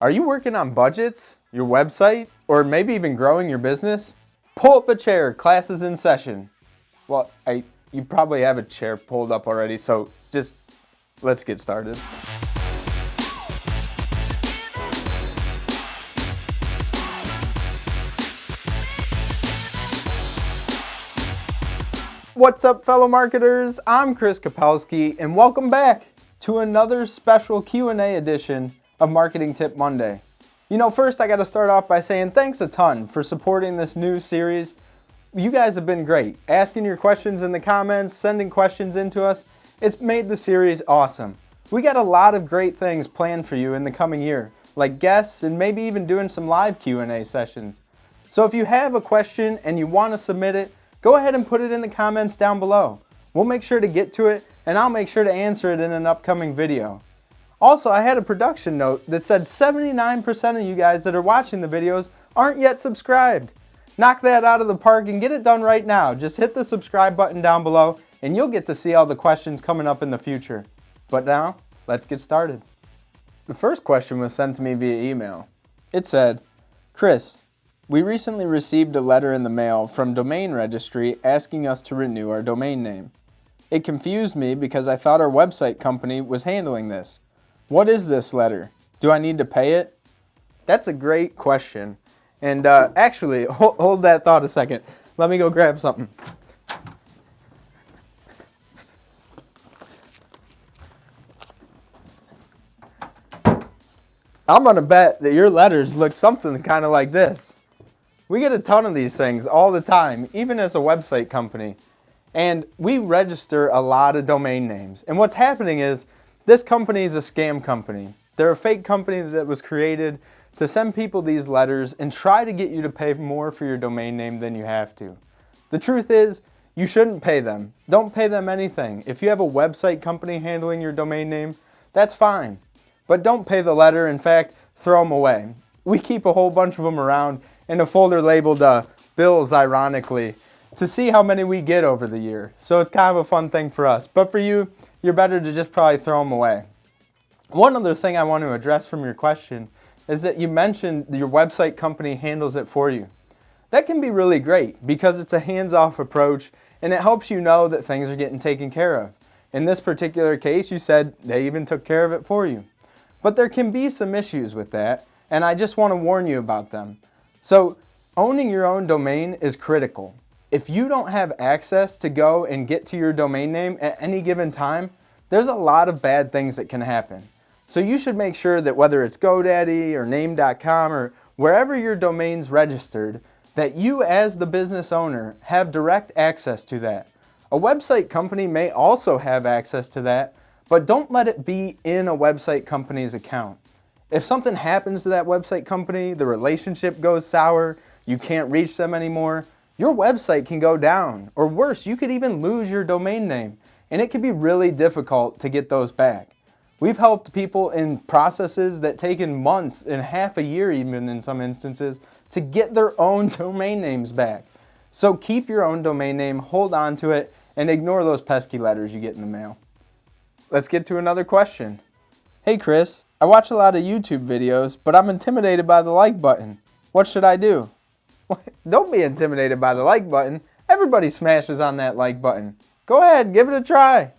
Are you working on budgets, your website, or maybe even growing your business? Pull up a chair, class is in session. Well, you probably have a chair pulled up already, so just let's get started. What's up, fellow marketers? I'm Chris Kapelski, and welcome back to another special Q&A edition of Marketing Tip Monday. First I got to start off by saying thanks a ton for supporting this new series. You guys have been great, asking your questions in the comments, sending questions into us. It's made the series awesome. We got a lot of great things planned for you in the coming year, like guests and maybe even doing some live Q&A sessions. So if you have a question and you want to submit it, go ahead and put it in the comments down below. We'll make sure to get to it, and I'll make sure to answer it in an upcoming video. Also, I had a production note that said 79% of you guys that are watching the videos aren't yet subscribed. Knock that out of the park and get it done right now. Just hit the subscribe button down below and you'll get to see all the questions coming up in the future. But now, let's get started. The first question was sent to me via email. It said, Chris, we recently received a letter in the mail from Domain Registry asking us to renew our domain name. It confused me because I thought our website company was handling this. What is this letter? Do I need to pay it? That's a great question. And actually, hold that thought a second. Let me go grab something. I'm going to bet that your letters look something kind of like this. We get a ton of these things all the time, even as a website company. And we register a lot of domain names. And what's happening is this company is a scam company. They're a fake company that was created to send people these letters and try to get you to pay more for your domain name than you have to. The truth is, you shouldn't pay them. Don't pay them anything. If you have a website company handling your domain name, that's fine. But don't pay the letter. In fact, throw them away. We keep a whole bunch of them around in a folder labeled bills, ironically, to see how many we get over the year. So it's kind of a fun thing for us. But for you, you're better to just probably throw them away. One other thing I want to address from your question is that you mentioned your website company handles it for you. That can be really great because it's a hands-off approach and it helps you know that things are getting taken care of. In this particular case, you said they even took care of it for you. But there can be some issues with that, and I just want to warn you about them. So, owning your own domain is critical. If you don't have access to go and get to your domain name at any given time, there's a lot of bad things that can happen. So you should make sure that whether it's GoDaddy or Name.com or wherever your domain's registered, that you as the business owner have direct access to that. A website company may also have access to that, but don't let it be in a website company's account. If something happens to that website company, the relationship goes sour, you can't reach them anymore, your website can go down, or worse, you could even lose your domain name, and it can be really difficult to get those back. We've helped people in processes that taken months and half a year even in some instances to get their own domain names back. So keep your own domain name, hold on to it, and ignore those pesky letters you get in the mail. Let's get to another question. Hey Chris, I watch a lot of YouTube videos, but I'm intimidated by the like button. What should I do? Don't be intimidated by the like button. Everybody smashes on that like button. Go ahead, give it a try.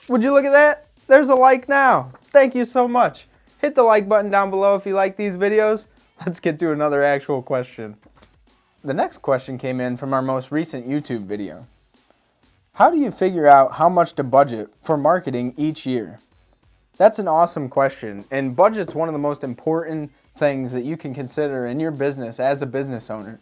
Would you look at that? There's a like now. Thank you so much. Hit the like button down below if you like these videos. Let's get to another actual question. The next question came in from our most recent YouTube video. How do you figure out how much to budget for marketing each year? That's an awesome question, and budget's one of the most important things that you can consider in your business as a business owner.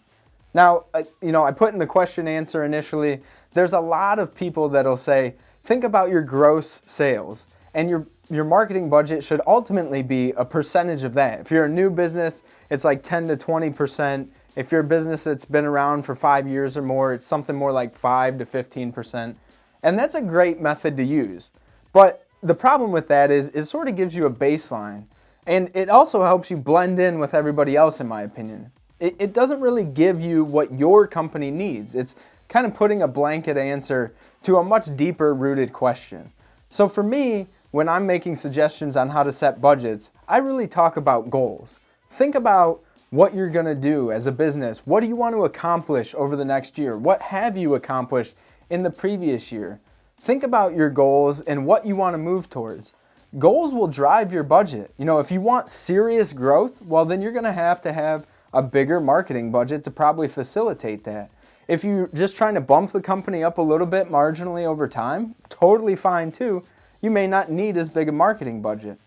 Now, I put in the question answer initially, there's a lot of people that'll say, think about your gross sales, and your marketing budget should ultimately be a percentage of that. If you're a new business, it's like 10 to 20%. If you're a business that's been around for 5 years or more, it's something more like 5 to 15%. And that's a great method to use. But the problem with that is it sort of gives you a baseline. And it also helps you blend in with everybody else, in my opinion. It doesn't really give you what your company needs. It's kind of putting a blanket answer to a much deeper rooted question. So for me, when I'm making suggestions on how to set budgets, I really talk about goals. Think about what you're going to do as a business. What do you want to accomplish over the next year? What have you accomplished in the previous year? Think about your goals and what you want to move towards. Goals will drive your budget. If you want serious growth, well, then you're going to have a bigger marketing budget to probably facilitate that. If you're just trying to bump the company up a little bit marginally over time, totally fine too. You may not need as big a marketing budget.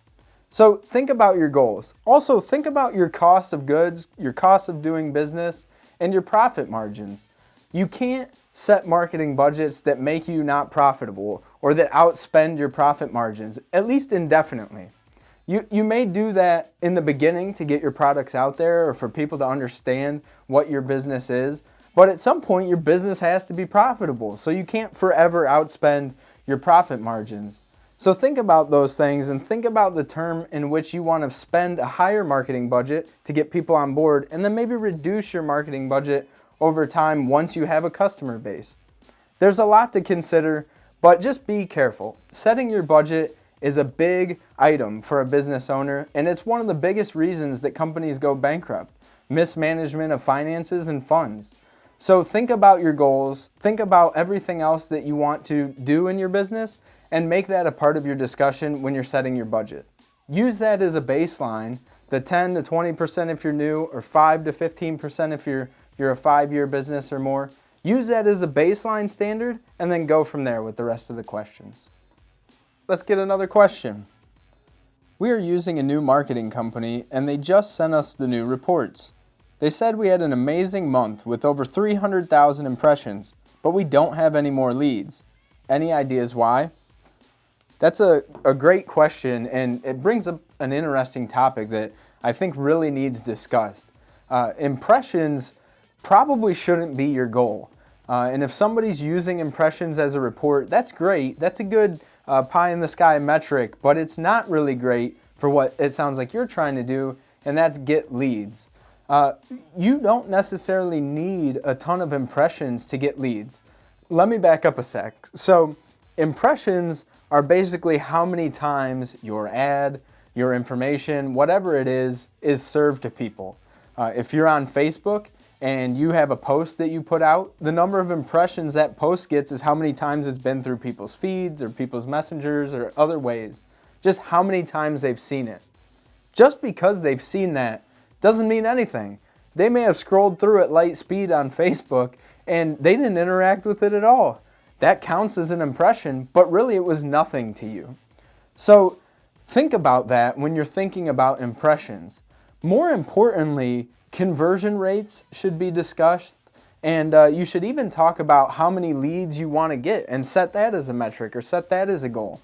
So think about your goals. Also, think about your cost of goods, your cost of doing business, and your profit margins. You can't set marketing budgets that make you not profitable or that outspend your profit margins, at least indefinitely. You may do that in the beginning to get your products out there or for people to understand what your business is, but at some point your business has to be profitable, so you can't forever outspend your profit margins. So think about those things and think about the term in which you want to spend a higher marketing budget to get people on board, and then maybe reduce your marketing budget over time once you have a customer base. There's a lot to consider, but just be careful. Setting your budget is a big item for a business owner, and it's one of the biggest reasons that companies go bankrupt. Mismanagement of finances and funds. So think about your goals, think about everything else that you want to do in your business, and make that a part of your discussion when you're setting your budget. Use that as a baseline, the 10 to 20% if you're new, or 5 to 15% if you're a 5-year business or more. Use that as a baseline standard, and then go from there with the rest of the questions. Let's get another question. We are using a new marketing company, and they just sent us the new reports. They said we had an amazing month with over 300,000 impressions, but we don't have any more leads. Any ideas why? That's a great question, and it brings up an interesting topic that I think really needs discussed. Impressions probably shouldn't be your goal. And if somebody's using impressions as a report, that's great. That's a good pie-in-the-sky metric, but it's not really great for what it sounds like you're trying to do, and that's get leads. You don't necessarily need a ton of impressions to get leads. Let me back up a sec. So impressions are basically how many times your ad, your information, whatever it is served to people. If you're on Facebook and you have a post that you put out, the number of impressions that post gets is how many times it's been through people's feeds or people's messengers or other ways. Just how many times they've seen it. Just because they've seen that doesn't mean anything. They may have scrolled through at light speed on Facebook and they didn't interact with it at all. That counts as an impression, but really it was nothing to you. So think about that when you're thinking about impressions. More importantly, conversion rates should be discussed, and you should even talk about how many leads you want to get and set that as a metric or set that as a goal.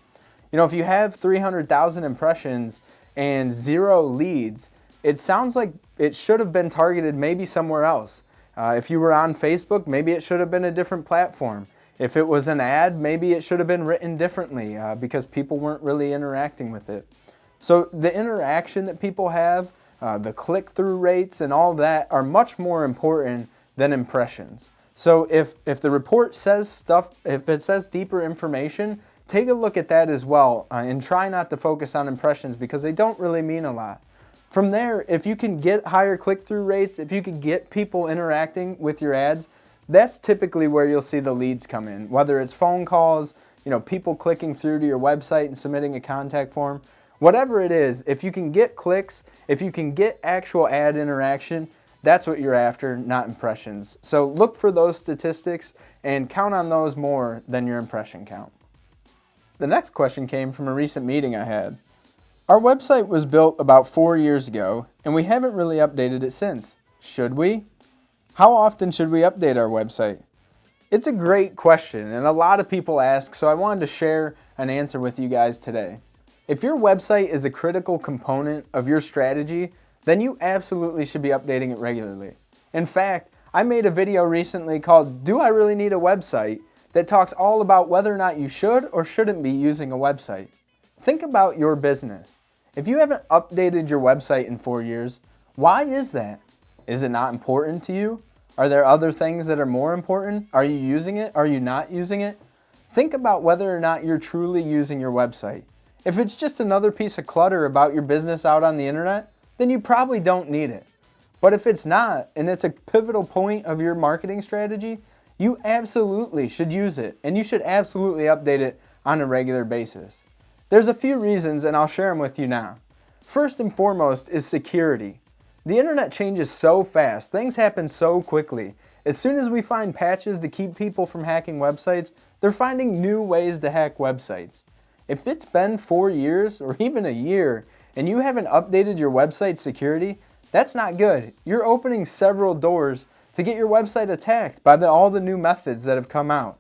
If you have 300,000 impressions and 0 leads, it sounds like it should have been targeted maybe somewhere else. If you were on Facebook, maybe it should have been a different platform. If it was an ad, maybe it should have been written differently because people weren't really interacting with it. So the interaction that people have, the click-through rates and all that are much more important than impressions. So if the report says stuff, if it says deeper information, take a look at that as well and try not to focus on impressions because they don't really mean a lot. From there, if you can get higher click-through rates, if you can get people interacting with your ads, that's typically where you'll see the leads come in. Whether it's phone calls, people clicking through to your website and submitting a contact form, whatever it is, if you can get clicks, if you can get actual ad interaction, that's what you're after, not impressions. So look for those statistics and count on those more than your impression count. The next question came from a recent meeting I had. Our website was built about 4 years ago, and we haven't really updated it since. Should we? How often should we update our website? It's a great question, and a lot of people ask, so I wanted to share an answer with you guys today. If your website is a critical component of your strategy, then you absolutely should be updating it regularly. In fact, I made a video recently called Do I Really Need a Website? That talks all about whether or not you should or shouldn't be using a website. Think about your business. If you haven't updated your website in 4 years, why is that? Is it not important to you? Are there other things that are more important? Are you using it? Are you not using it? Think about whether or not you're truly using your website. If it's just another piece of clutter about your business out on the internet, then you probably don't need it. But if it's not, and it's a pivotal point of your marketing strategy, you absolutely should use it, and you should absolutely update it on a regular basis. There's a few reasons, and I'll share them with you now. First and foremost is security. The internet changes so fast, things happen so quickly. As soon as we find patches to keep people from hacking websites, they're finding new ways to hack websites. If it's been 4 years or even a year and you haven't updated your website security, that's not good. You're opening several doors to get your website attacked by all the new methods that have come out.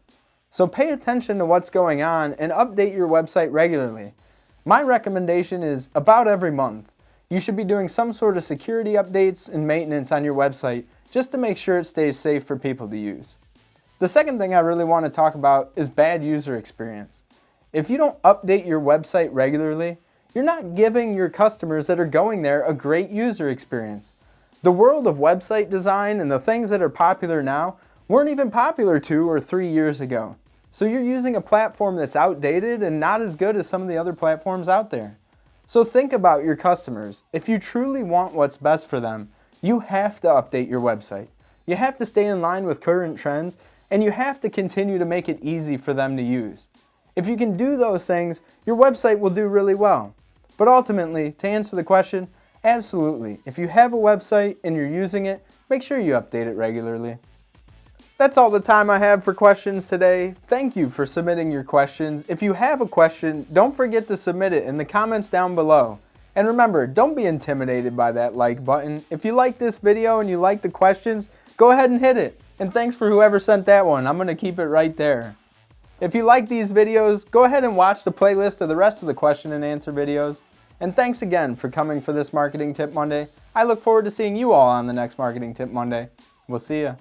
So pay attention to what's going on and update your website regularly. My recommendation is about every month. You should be doing some sort of security updates and maintenance on your website just to make sure it stays safe for people to use. The second thing I really want to talk about is bad user experience. If you don't update your website regularly, you're not giving your customers that are going there a great user experience. The world of website design and the things that are popular now weren't even popular 2 or 3 years ago. So you're using a platform that's outdated and not as good as some of the other platforms out there. So think about your customers. If you truly want what's best for them, you have to update your website. You have to stay in line with current trends, and you have to continue to make it easy for them to use. If you can do those things, your website will do really well. But ultimately, to answer the question, absolutely. If you have a website and you're using it, make sure you update it regularly. That's all the time I have for questions today. Thank you for submitting your questions. If you have a question, don't forget to submit it in the comments down below. And remember, don't be intimidated by that like button. If you like this video and you like the questions, go ahead and hit it. And thanks for whoever sent that one. I'm going to keep it right there. If you like these videos, go ahead and watch the playlist of the rest of the question and answer videos. And thanks again for coming for this Marketing Tip Monday. I look forward to seeing you all on the next Marketing Tip Monday. We'll see ya.